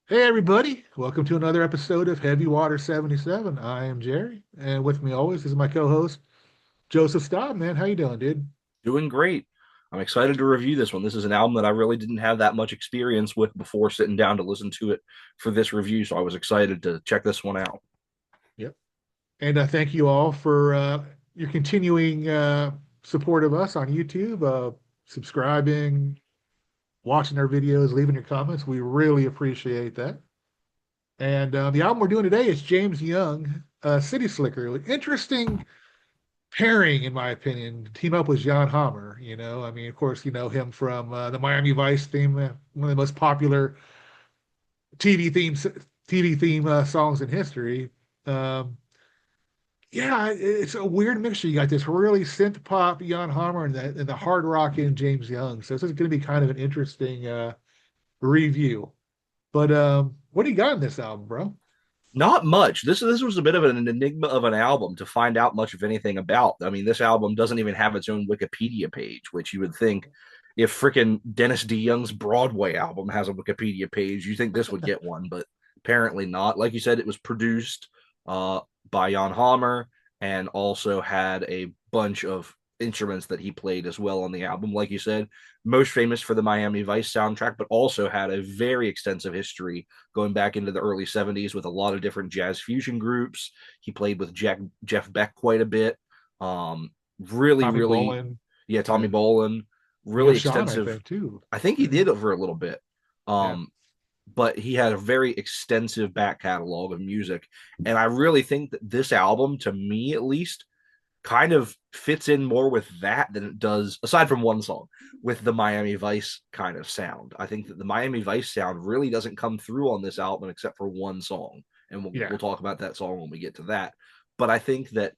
Hey everybody, welcome to another episode of Heavy Water 77. I am Jerry, and with me always is my co-host Joseph Staub. Man, how you doing, dude? Doing great. I'm excited to review this one. This is an album that I really didn't have that much experience with before sitting down to listen to it for this review, so I was excited to check this one out. Yep. And thank you all for your continuing support of us on YouTube, subscribing, watching our videos, leaving your comments. We really appreciate that. And the album we're doing today is James Young, City Slicker. Interesting pairing, in my opinion, to team up with Jan Hammer. I mean, of course, you know him from the Miami Vice theme, one of the most popular TV themes, TV theme songs in history. Um, yeah, it's a weird mixture. You got this really synth pop Jan Hammer and the hard rock in James Young. So this is going to be kind of an interesting review. But what do you got in this album, bro? Not much. This was a bit of an enigma of an album to find out much of anything about. I mean, this album doesn't even have its own Wikipedia page, which you would think if freaking Dennis DeYoung's Broadway album has a Wikipedia page, you think this would get one, but apparently not. Like you said, it was produced uh, by Jan Hammer and also had a bunch of instruments that he played as well on the album. Like you said, most famous for the Miami Vice soundtrack, but also had a very extensive history going back into the early 70s with a lot of different jazz fusion groups. He played with Jeff Beck quite a bit. Um, really, Tommy really, Bolin, yeah, yeah. Tommy Bolin, Neil really Sean, I extensive. think too. I think he Yeah, did over a little bit. yeah, Um, but he had a very extensive back catalog of music. And I really think that this album, to me at least, kind of fits in more with that than it does, aside from one song, with the Miami Vice kind of sound. I think that the Miami Vice sound really doesn't come through on this album except for one song, and yeah. we'll talk about that song when we get to that. But I think that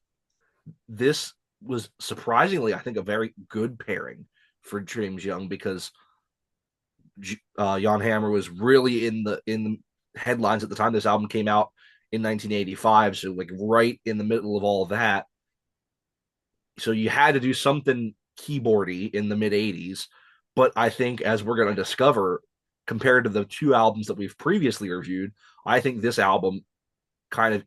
this was surprisingly, I think, a very good pairing for James Young because Jan Hammer was really in the headlines at the time this album came out in 1985, so like right in the middle of all of that, so you had to do something keyboardy in the mid 80s. But I think, as we're going to discover, compared to the two albums that we've previously reviewed, I think this album kind of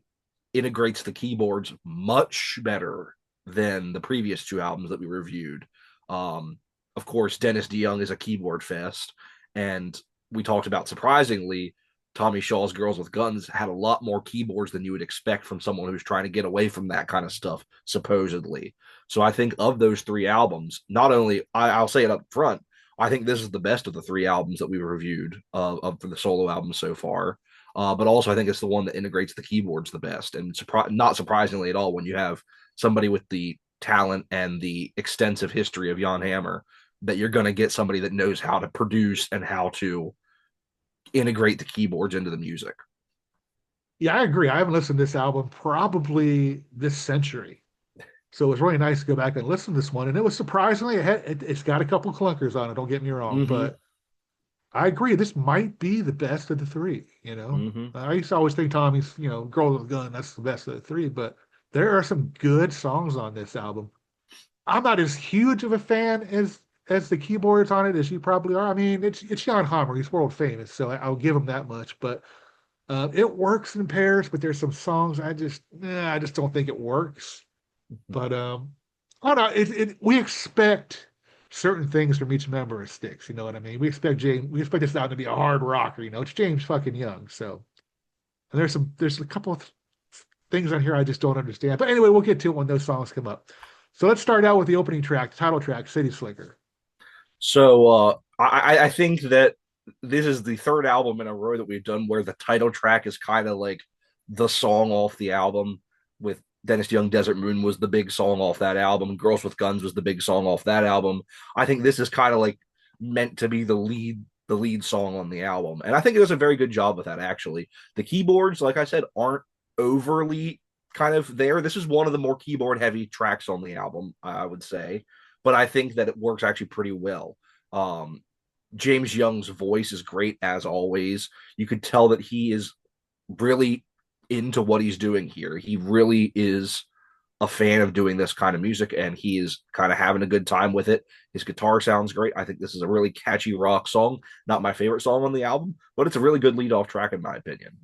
integrates the keyboards much better than the previous two albums that we reviewed. Um, of course, Dennis DeYoung is a keyboard fest, and we talked about, surprisingly, Tommy Shaw's Girls with Guns had a lot more keyboards than you would expect from someone who's trying to get away from that kind of stuff, supposedly. So I think of those three albums, not only I'll say it up front, I think this is the best of the three albums that we've reviewed for the solo albums so far. But also, I think it's the one that integrates the keyboards the best, and not surprisingly at all, when you have somebody with the talent and the extensive history of Jan Hammer, that you're going to get somebody that knows how to produce and how to integrate the keyboards into the music. Yeah, I agree. I haven't listened to this album probably this century. So it was really nice to go back and listen to this one. And it was surprisingly, it's got a couple clunkers on it, don't get me wrong. Mm-hmm. But I agree. This might be the best of the three. Mm-hmm. I used to always think Tommy's, Girl with a Gun, that's the best of the three. But there are some good songs on this album. I'm not as huge of a fan as the keyboards on it as you probably are. I mean, it's Jan Hammer. He's world famous, so I'll give him that much. But it works in pairs, but there's some songs I just don't think it works. But I don't know. We expect certain things from each member of Styx. You know what I mean? We expect this album to be a hard rocker. It's James fucking Young. So and there's a couple of things on here I just don't understand. But anyway, we'll get to it when those songs come up. So let's start out with the opening track, the title track, City Slicker. So I think that this is the third album in a row that we've done where the title track is kind of like the song off the album. With Dennis Young, Desert Moon was the big song off that album. Girls with Guns was the big song off that album. I think this is kind of like meant to be the lead song on the album, and I think it does a very good job with that. Actually, the keyboards, like I said, aren't overly kind of there. This is one of the more keyboard heavy tracks on the album, I would say, but I think that it works actually pretty well. Um, James Young's voice is great as always. You could tell that he is really into what he's doing here. He really is. a fan of doing this kind of music, and he is kind of having a good time with it. His guitar sounds great. I think this is a really catchy rock song. Not my favorite song on the album, but it's a really good lead off track in my opinion.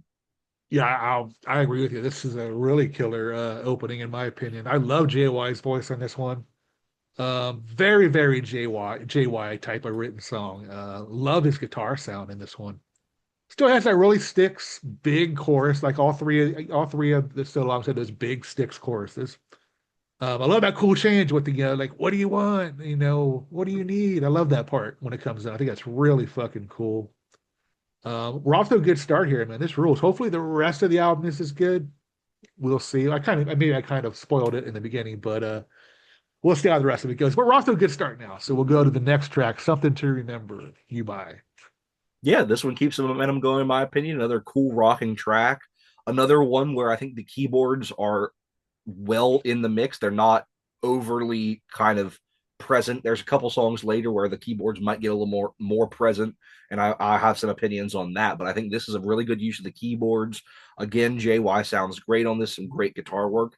Yeah, I agree with you. This is a really killer opening, in my opinion. I love JY's voice on this one. Very, very JY type of written song. Love his guitar sound in this one. Still has that really sticks big chorus, like all three of the so longs had those big sticks choruses. I love that cool change with the like, what do you want? What do you need? I love that part when it comes in. I think that's really fucking cool. We're off to a good start here, man. This rules. Hopefully, the rest of the album is as good. We'll see. I kind of spoiled it in the beginning, but we'll see how the rest of it goes. But we're off to a good start now. So we'll go to the next track, Something to Remember You By. Yeah, this one keeps the momentum going, in my opinion. Another cool rocking track. Another one where I think the keyboards are well in the mix. They're not overly kind of present. There's a couple songs later where the keyboards might get a little more present, and I have some opinions on that. But I think this is a really good use of the keyboards. Again, JY sounds great on this, some great guitar work.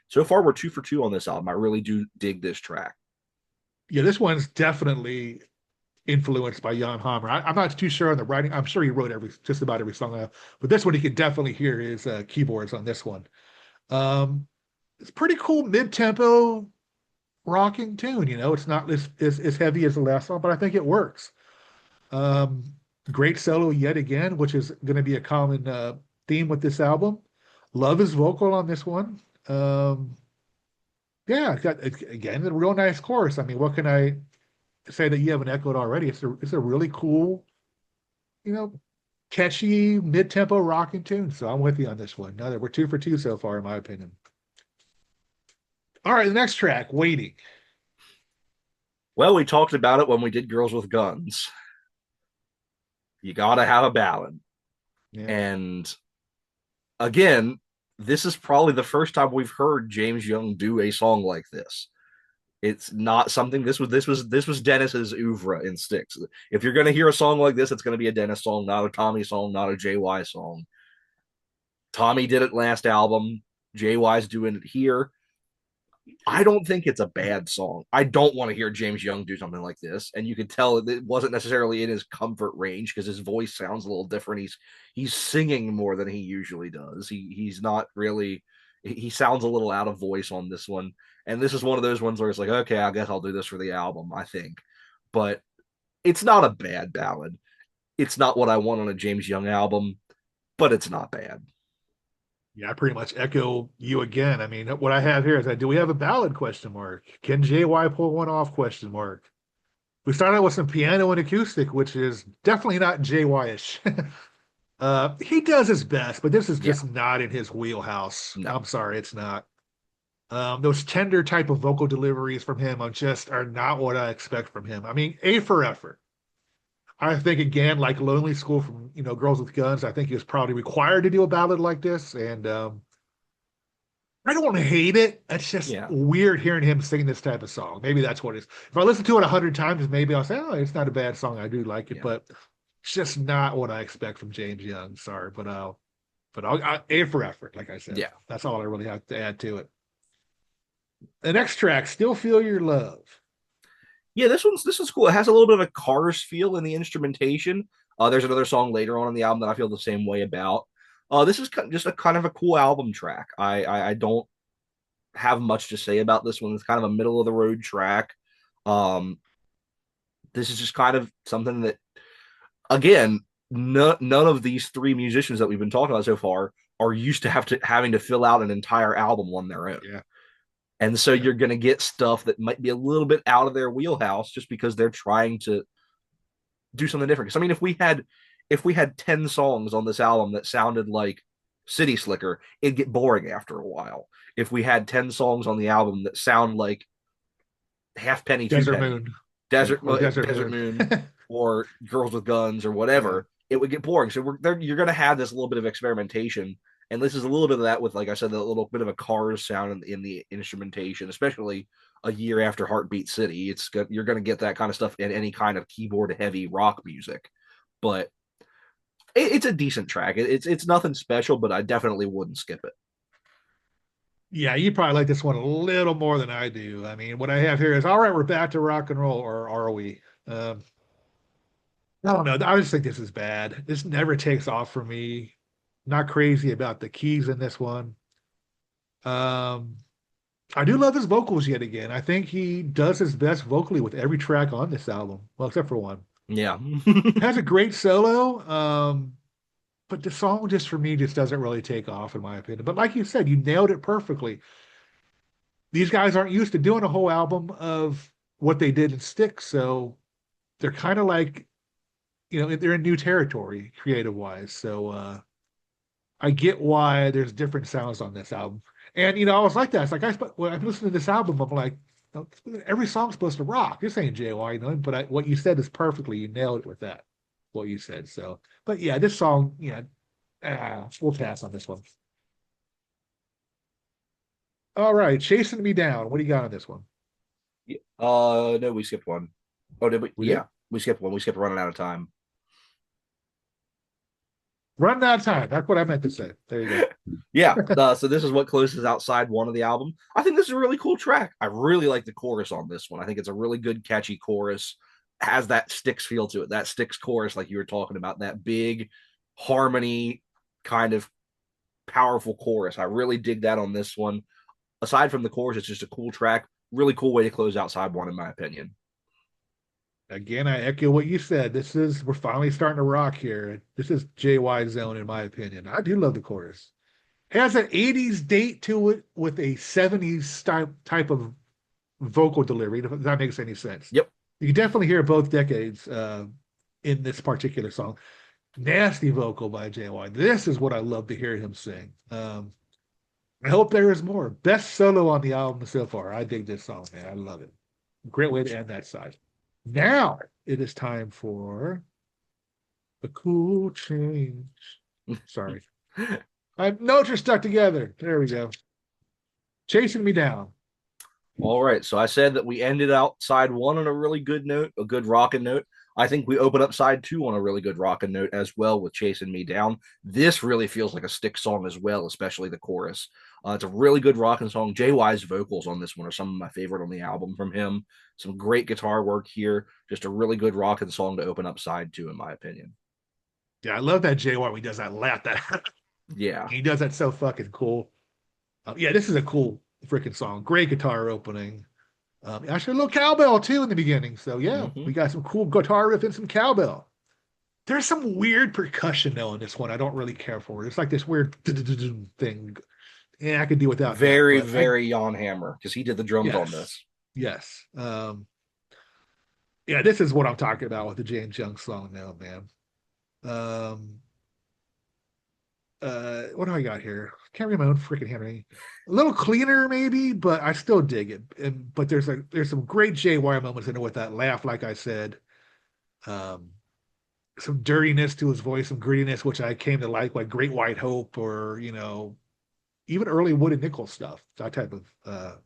So far, we're 2 for 2 on this album. I really do dig this track. Yeah, this one's definitely influenced by Jan Hammer. I'm not too sure on the writing. I'm sure he wrote just about every song, but this one you can definitely hear his keyboards on this one. Um, it's pretty cool mid-tempo rocking tune. It's not as heavy as the last song, but I think it works. Um, Great solo yet again, which is going to be a common theme with this album. Love his vocal on this one. Yeah, again a real nice chorus. I mean, what can I say that you haven't echoed already? It's a really cool, you know, catchy mid-tempo rocking tune. So I'm with you on this one. Now that we're 2 for 2 so far, in my opinion. All right, the next track, Waiting. Well, we talked about it when we did Girls with Guns. You got to have a ballad. Yeah. And again, this is probably the first time we've heard James Young do a song like this. It's not something. This was Dennis's oeuvre in Styx. If you're going to hear a song like this, it's going to be a Dennis song, not a Tommy song, not a JY song. Tommy did it last album. JY's doing it here. I don't think it's a bad song. I don't want to hear James Young do something like this, and you could tell it wasn't necessarily in his comfort range because his voice sounds a little different. He's singing more than he usually does. He's not really. He sounds a little out of voice on this one, and this is one of those ones where it's like, okay, I guess I'll do this for the album. I think, but it's not a bad ballad. It's not what I want on a James Young album, but it's not bad. Yeah, I pretty much echo you again. I mean, what I have here is that do we have a ballad question mark? Can JY pull one off question mark? We started out with some piano and acoustic, which is definitely not JY-ish. He does his best, but this is Yeah, just not in his wheelhouse. no, I'm sorry, it's not. Those tender type of vocal deliveries from him are not what I expect from him. I mean, A for effort. I think again, like Lonely School from Girls with Guns, I think he was probably required to do a ballad like this, and I don't want to hate it. It's just yeah, weird hearing him sing this type of song. Maybe that's what it is. If I listen to it 100 times, maybe I'll say, "Oh, it's not a bad song. I do like it," yeah, but it's just not what I expect from James Young. Sorry, but I'll A for effort. Like I said, yeah. that's all I really have to add to it. The next track, "Still Feel Your Love." Yeah, this one's cool. It has a little bit of a Cars feel in the instrumentation. There's another song later on in the album that I feel the same way about. This is just a kind of a cool album track. I don't have much to say about this one. It's kind of a middle of the road track. Um, this is just kind of something that, again, none of these three musicians that we've been talking about so far are used to having to fill out an entire album on their own. Yeah, And so yeah. you're going to get stuff that might be a little bit out of their wheelhouse just because they're trying to do something different. Because I mean, if we had 10 songs on this album that sounded like City Slicker, it'd get boring after a while. If we had 10 songs on the album that sound like Half Penny, Two Desert Penny, Moon, Desert or Desert Desert Moon. Moon, or Girls with Guns, or Yeah. whatever, it would get boring. So you're going to have this little bit of experimentation, and this is a little bit of that with, like I said, a little bit of a Cars sound in the instrumentation, especially a year after Heartbeat City. You're going to get that kind of stuff in any kind of keyboard heavy rock music, but it's a decent track. It's nothing special, but I definitely wouldn't skip it. Yeah, you probably like this one a little more than I do. I mean, what I have here is all right, we're back to rock and roll, or are we? I don't know. I just think this is bad. This never takes off for me. Not crazy about the keys in this one. Um, I do love his vocals yet again. I think he does his best vocally with every track on this album. Well, except for one. Yeah. Has a great solo, but the song just for me just doesn't really take off in my opinion. But like you said, you nailed it perfectly. These guys aren't used to doing a whole album of what they did in Styx, so they're kind of like, they're in new territory creative wise. So I get why there's different sounds on this album. And I was like that. It's like when I'm listening to this album, I'm like, every song's supposed to rock. This ain't JY, but what you said is perfectly. You nailed it with that. What you said. So, but yeah, this song, we'll pass on this one. All right, chasing me down. What do you got on this one? No, we skipped one. Oh, did we? We Yeah, did we skipped one. We skipped running out of time. run out of time. That's what I meant to say. There you Yeah. go. So this is what closes outside one of the album. I think this is a really cool track. I really like the chorus on this one. I think it's a really good, catchy chorus. Has that Styx feel to it. That Styx chorus, like you were talking about, that big harmony kind of powerful chorus. I really dig that on this one. Aside from the chorus, it's just a cool track. Really cool way to close outside one, in my opinion. Again, I echo what you said. We're finally starting to rock here. This is JY zone, in my opinion. I do love the chorus. It has an 80s date to it with a 70s type of vocal delivery, if that makes any sense. Yep. You can definitely hear both decades in this particular song. Nasty vocal by JY. This is what I love to hear him sing. I hope there is more. Best solo on the album so far. I dig this song, man. I love it. Great way to end that side. Now it is time for a cool change. Sorry. Notes are stuck together. There we go. Chasing me down. All right. So I said that we ended out side one on a really good note, a good rocking note. I think we open up side two on a really good rocking note as well with Chasing Me Down. This really feels like a Stick song as well, especially the chorus. It's a really good rocking song. JY's vocals on this one are some of my favorite on the album from him. Some great guitar work here. Just a really good rocking song to open up side two, in my opinion. Yeah, I love that JY when he does that laugh. That Yeah. he does that so fucking cool. Yeah, this is a cool freaking song. Great guitar opening. Actually, a little cowbell too in the beginning. So yeah, Mm-hmm. we got some cool guitar riff and some cowbell. There's some weird percussion though in this one. I don't really care for it. It's like this weird thing. Yeah, I could do without that. Very, But I very Jan Hammer because he did the drums on yes, this. yes. Yeah, this is what I'm talking about with the James Young song now, man. Um, what do I got here? Can't read my own freaking handwriting. A little cleaner, maybe, but I still dig it. But there's some great JY moments in it with that laugh, like I said. Um, some dirtiness to his voice, some grittiness, which I came to like Great White Hope, or even early Wood and Nickel stuff. That type of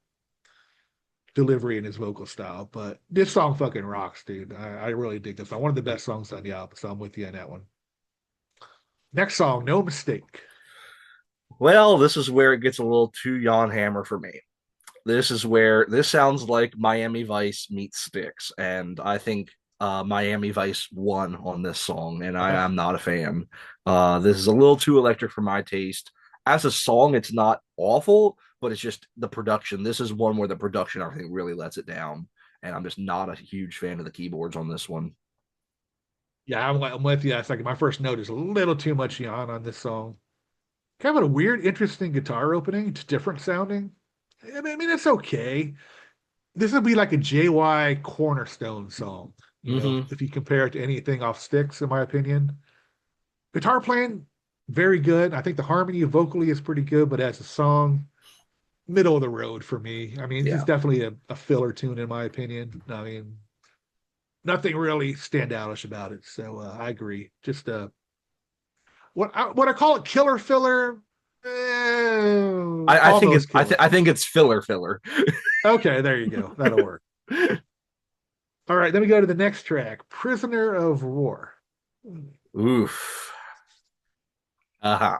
delivery in his vocal style. But this song fucking rocks, dude. I really dig this song. One of the best songs on the album. So I'm with you on that one. Next song, No Mistake. Well, this is where it gets a little too Jan Hammer for me. This is where this sounds like Miami Vice meets Sticks, and I think Miami Vice won on this song, and I am not a fan. This is a little too electric for my taste. As a song, it's not awful, but it's just the production. This is one where the production, I think, really lets it down, and I'm just not a huge fan of the keyboards on this one. Yeah, I'm with you. It's like my first note is a little too much yawn on this song. Kind of a weird, interesting guitar opening. It's different sounding. I mean, it's okay. This would be like a JY cornerstone song, Mm-hmm. if you compare it to anything off Sticks, in my opinion. Guitar playing, very good. I think the harmony vocally is pretty good, but as a song, middle of the road for me. I mean, it's Yeah. definitely a filler tune, in my opinion. I mean, nothing really standoutish about it. So I agree. Just what I call it killer filler. I think it's Almost killer. I think it's filler. Okay, there you go. That'll work. All right, then we go to the next track, Prisoner of War. Oof. Uh-huh.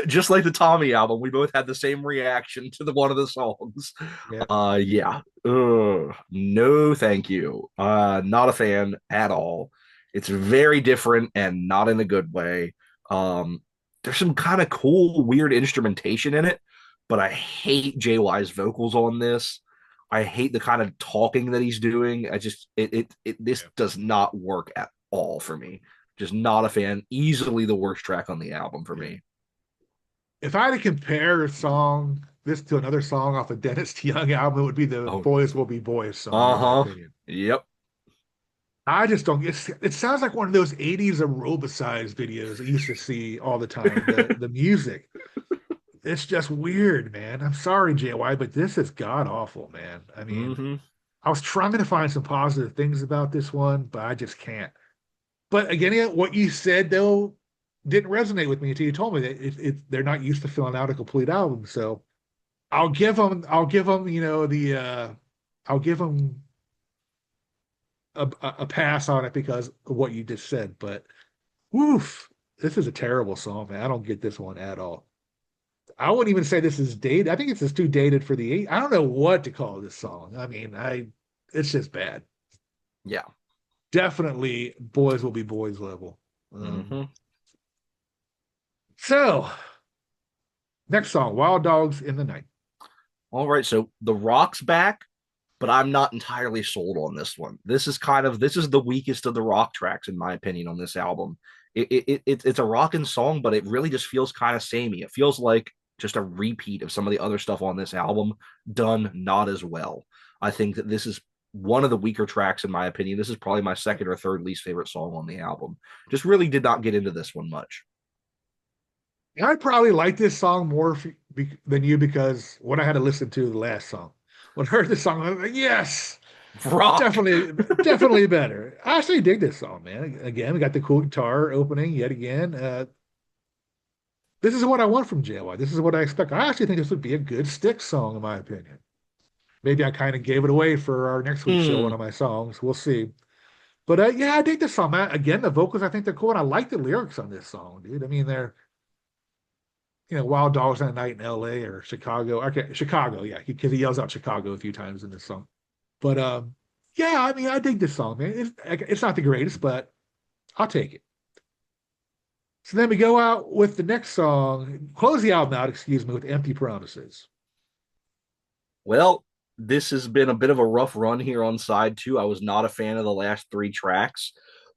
Just like the Tommy album, we both had the same reaction to the one of the songs. Yeah. Yeah. No, thank you. Not a fan at all. It's very different and not in a good way. Um, there's some kind of cool, weird instrumentation in it, but I hate JY's vocals on this. I hate the kind of talking that he's doing. I just this Yeah. does not work at all for me. Just not a fan. Easily the worst track on the album for Yeah. me. If I had to compare a song this to another song off a Dennis DeYoung album, it would be the Oh, "Boys Will Be Boys" song, in my uh-huh. opinion. Yep. I just don't. It sounds like one of those '80s aerobicized videos I used to see all the time. The music, it's just weird, man. I'm sorry, JY, but this is god awful, man. I mean, Mm-hmm. I was trying to find some positive things about this one, but I just can't. But again, yeah, what you said though didn't resonate with me until you told me that they're not used to filling out a complete album. So I'll give them, I'll give them a pass on it because of what you just said. But woof, this is a terrible song, man. I don't get this one at all. I wouldn't even say this is dated. I think it's just too dated for the eight. I don't know what to call this song. I mean, it's just bad. Yeah. Definitely boys will be boys level. Um, Mm-hmm. so next song, Wild Dogs in the Night. All right. So the Rock's back, but I'm not entirely sold on this one. This is the weakest of the rock tracks, in my opinion, on this album. It's a rocking song, but it really just feels kind of samey. It feels like just a repeat of some of the other stuff on this album, done not as well. I think that this is one of the weaker tracks, in my opinion. This is probably my second or third least favorite song on the album. Just really did not get into this one much. I probably like this song more than you because when I had to listen to the last song, when I heard this song, I was like, yes, Rock. definitely better. I actually dig this song, man. Again, we got the cool guitar opening yet again. This is what I want from JY. This is what I expect. I actually think this would be a good Styx song, in my opinion. Maybe I kind of gave it away for our next week's show, one Hmm. of my songs. We'll see. But yeah, I dig this song, man. Again, the vocals, I think they're cool, and I like the lyrics on this song, dude. I mean, they're Wild Dogs on a Night in L.A. or Chicago. Okay, Chicago, yeah, because he yells out Chicago a few times in this song. But yeah, I mean, I dig this song, man. It's not the greatest, but I'll take it. So then we go out with the next song, close the album out, excuse me, with Empty Promises. Well, this has been a bit of a rough run here on side two. I was not a fan of the last three tracks,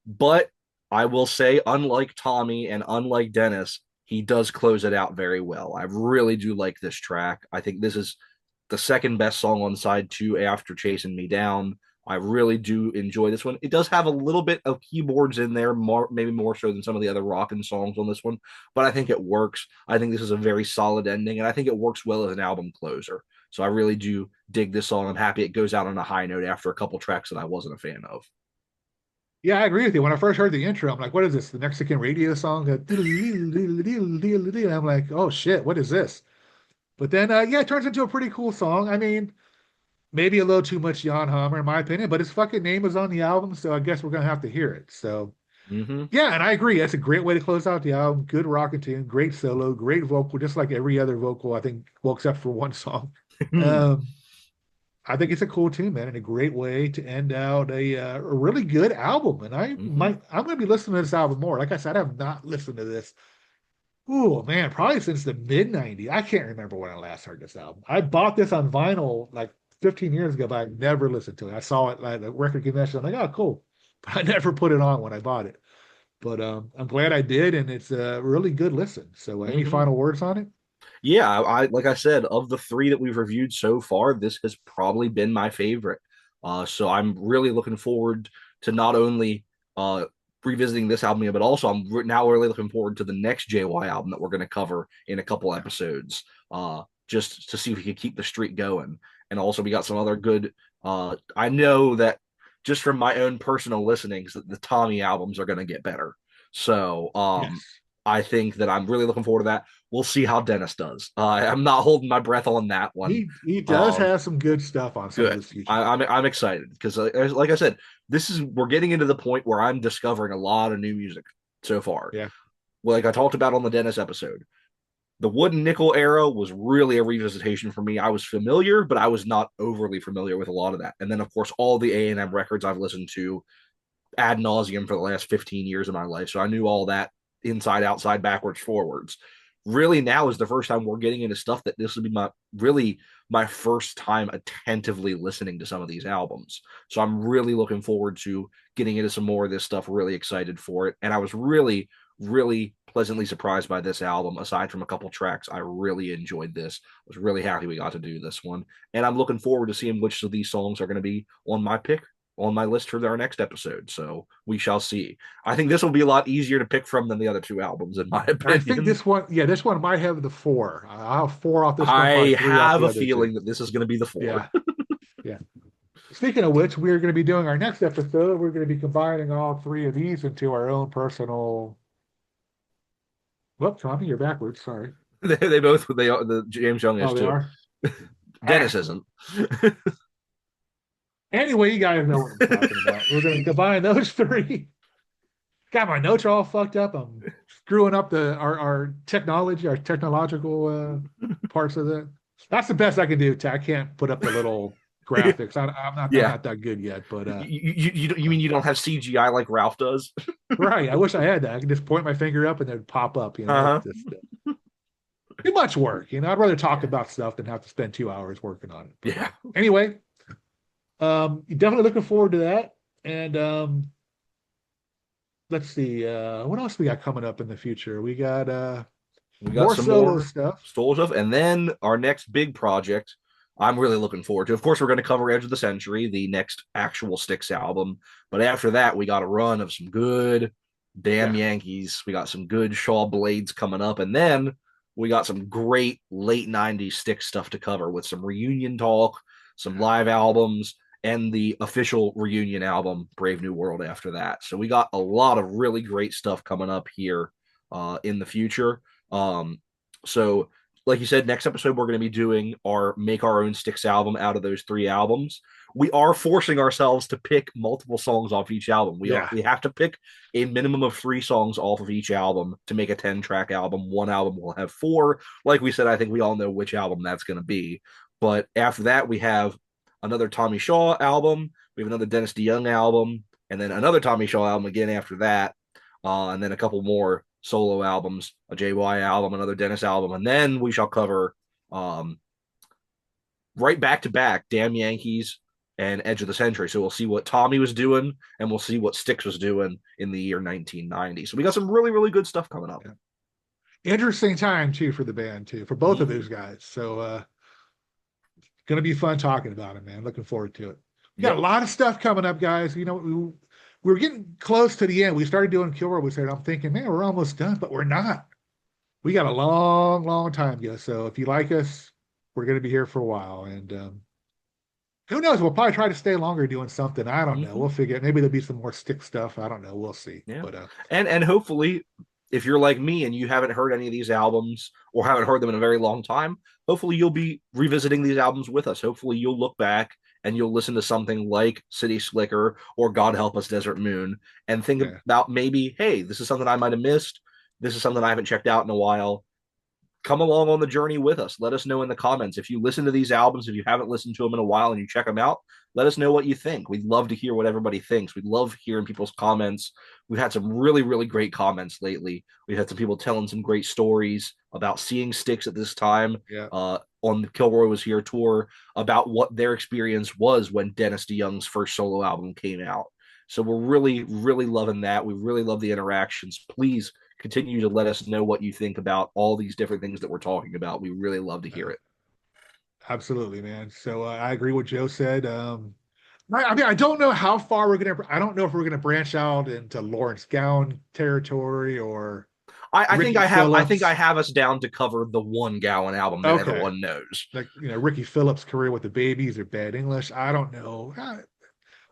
but I will say, unlike Tommy and unlike Dennis, he does close it out very well. I really do like this track. I think this is the second best song on side two after Chasing Me Down. I really do enjoy this one. It does have a little bit of keyboards in there, maybe more so than some of the other rockin' songs on this one, but I think it works. I think this is a very solid ending, and I think it works well as an album closer. So I really do dig this song. I'm happy it goes out on a high note after a couple tracks that I wasn't a fan of. Yeah, I agree with you. When I first heard the intro, I'm like, what is this? The Mexican radio song? I'm like, oh shit, what is this? But then, yeah, it turns into a pretty cool song. I mean, maybe a little too much Jan Hammer, in my opinion, but his fucking name is on the album, so I guess we're gonna have to hear it. So, Mm-hmm. yeah, and I agree. That's a great way to close out the album. Good rocking tune, great solo, great vocal, just like every other vocal, I think, well, except for one song. Um, I think it's a cool tune, man, and a great way to end out a really good album. And Mm-hmm. I'm going to be listening to this album more. Like I said, I have not listened to this. Oh man, probably since the mid '90s. I can't remember when I last heard this album. I bought this on vinyl like 15 years ago, but I never listened to it. I saw it at a record convention. I'm like, oh, cool, but I never put it on when I bought it. But I'm glad I did, and it's a really good listen. So, any Mm-hmm. final words on it? Yeah, I like I said, of the three that we've reviewed so far, this has probably been my favorite. So I'm really looking forward to not only revisiting this album, but also now really looking forward to the next JY album that we're going to cover in a couple episodes, just to see if we can keep the streak going. And also, we got some other good. I know that just from my own personal listenings, that the Tommy albums are going to get better. So Yes. I think that I'm really looking forward to that. We'll see how Dennis does. I'm not holding my breath on that one. He does Um, have some good stuff on some of Good. his future I'm excited because, like I said, this is we're getting into the point where I'm discovering a lot of new music so far. Yeah. like I talked about on the Dennis episode, the Wood and Nickel era was really a revisitation for me. I was familiar, but I was not overly familiar with a lot of that. And then, of course, all the A&M records I've listened to ad nauseum for the last 15 years of my life. So I knew all that inside, outside, backwards, forwards. Really, now is the first time we're getting into stuff that this would be my first time attentively listening to some of these albums. So I'm really looking forward to getting into some more of this stuff. Really excited for it. And I was really pleasantly surprised by this album. Aside from a couple tracks, I really enjoyed this. I was really happy we got to do this one. And I'm looking forward to seeing which of these songs are going to be on my list for our next episode. So we shall see. I think this will be a lot easier to pick from than the other two albums, in my I think opinion. this one, yeah, this one might have the four. I'll have four off this one, probably I three off have the a other two. feeling that this is going to be the four. Yeah, yeah. Speaking of which, we're going to be doing our next episode. We're going to be combining all three of these into our own personal. Whoop, Tommy, you're backwards. Sorry. They both the James Young is Oh, they too. are. Dennis Ah. isn't. Anyway, you guys know what I'm talking about. We're going to combine those three. God, my notes are all fucked up. I'm screwing up our technology, our technological parts of it. That's the best I can do. I can't put up the little graphics. I'm Yeah. not that good yet, but You mean you don't have CGI like Ralph does? right. I wish I had that. I could just point my finger up and then pop up. Uh huh. Just too much work. I'd rather talk about stuff than have to spend 2 hours working on it. But Yeah. anyway, definitely looking forward to that. And let's see, what else we got coming up in the future? We got We got more some solo more stuff. Stoll stuff, and then our next big project. I'm really looking forward to. Of course, we're going to cover Edge of the Century, the next actual Styx album. But after that, we got a run of some good damn Yeah. Yankees. We got some good Shaw Blades coming up, and then we got some great late '90s Styx stuff to cover with some reunion talk, some live albums, and the official reunion album, Brave New World. After that, so we got a lot of really great stuff coming up here in the future. So like you said, next episode we're going to be doing our make our own Styx album out of those three albums. We are forcing ourselves to pick multiple songs off each album. Yeah. We have to pick a minimum of 3 songs off of each album to make a 10-track album. One album will have 4. Like we said, I think we all know which album that's going to be. But after that, we have another Tommy Shaw album. We have another Dennis DeYoung album, and then another Tommy Shaw album again after that, and then a couple more solo albums, a JY album, another Dennis album, and then we shall cover right back to back Damn Yankees and Edge of the Century. So we'll see what Tommy was doing and we'll see what Styx was doing in the year 1990. So we got some really good stuff coming up. Yeah. Interesting time too for the band too, for both of those guys. So gonna be fun talking about it, man. Looking forward to it. We got Yep. a lot of stuff coming up, guys. We're getting close to the end. We started doing Kilroy. We said, I'm thinking, man, we're almost done, but we're not. We got a long time to go. So if you like us, we're going to be here for a while. And who knows? We'll probably try to stay longer doing something. I don't know. Mm-hmm. We'll figure it. Maybe there'll be some more stick stuff. I don't know. We'll see. Yeah. But And hopefully if you're like me and you haven't heard any of these albums or haven't heard them in a very long time, hopefully you'll be revisiting these albums with us. Hopefully you'll look back and you'll listen to something like City Slicker or God Help Us Desert Moon and think yeah, about maybe, hey, this is something I might have missed. This is something I haven't checked out in a while. Come along on the journey with us. Let us know in the comments. If you listen to these albums, if you haven't listened to them in a while and you check them out, let us know what you think. We'd love to hear what everybody thinks. We'd love hearing people's comments. We've had some really great comments lately. We've had some people telling some great stories about seeing Styx at this time yeah, on the Kilroy Was Here tour, about what their experience was when Dennis DeYoung's first solo album came out. So we're really loving that. We really love the interactions. Please continue to let us know what you think about all these different things that we're talking about. We really love to hear it. absolutely, man. So I agree with Joe said. I mean, I don't know how far we're gonna. I don't know if we're gonna branch out into Lawrence Gowan territory or Ricky I think I Phillips. have us down to cover the one Gowan album that Okay, everyone knows. like Ricky Phillips' career with the Babies or Bad English. I don't know.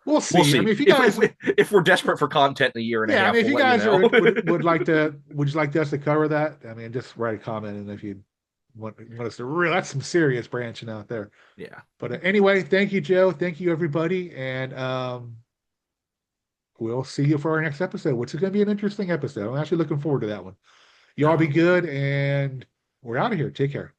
We'll We'll see. I see. mean, if you guys, If we're desperate for content in a year and a yeah, I half, mean, if we'll you let you guys know. would like to, would you like us to cover that? I mean, just write a comment, and if you want us to really, that's some serious branching out there. Yeah. But anyway, thank you, Joe. Thank you, everybody, and we'll see you for our next episode, which is going to be an interesting episode. I'm actually looking forward to that one. Y'all be good, and we're out of here. Take care.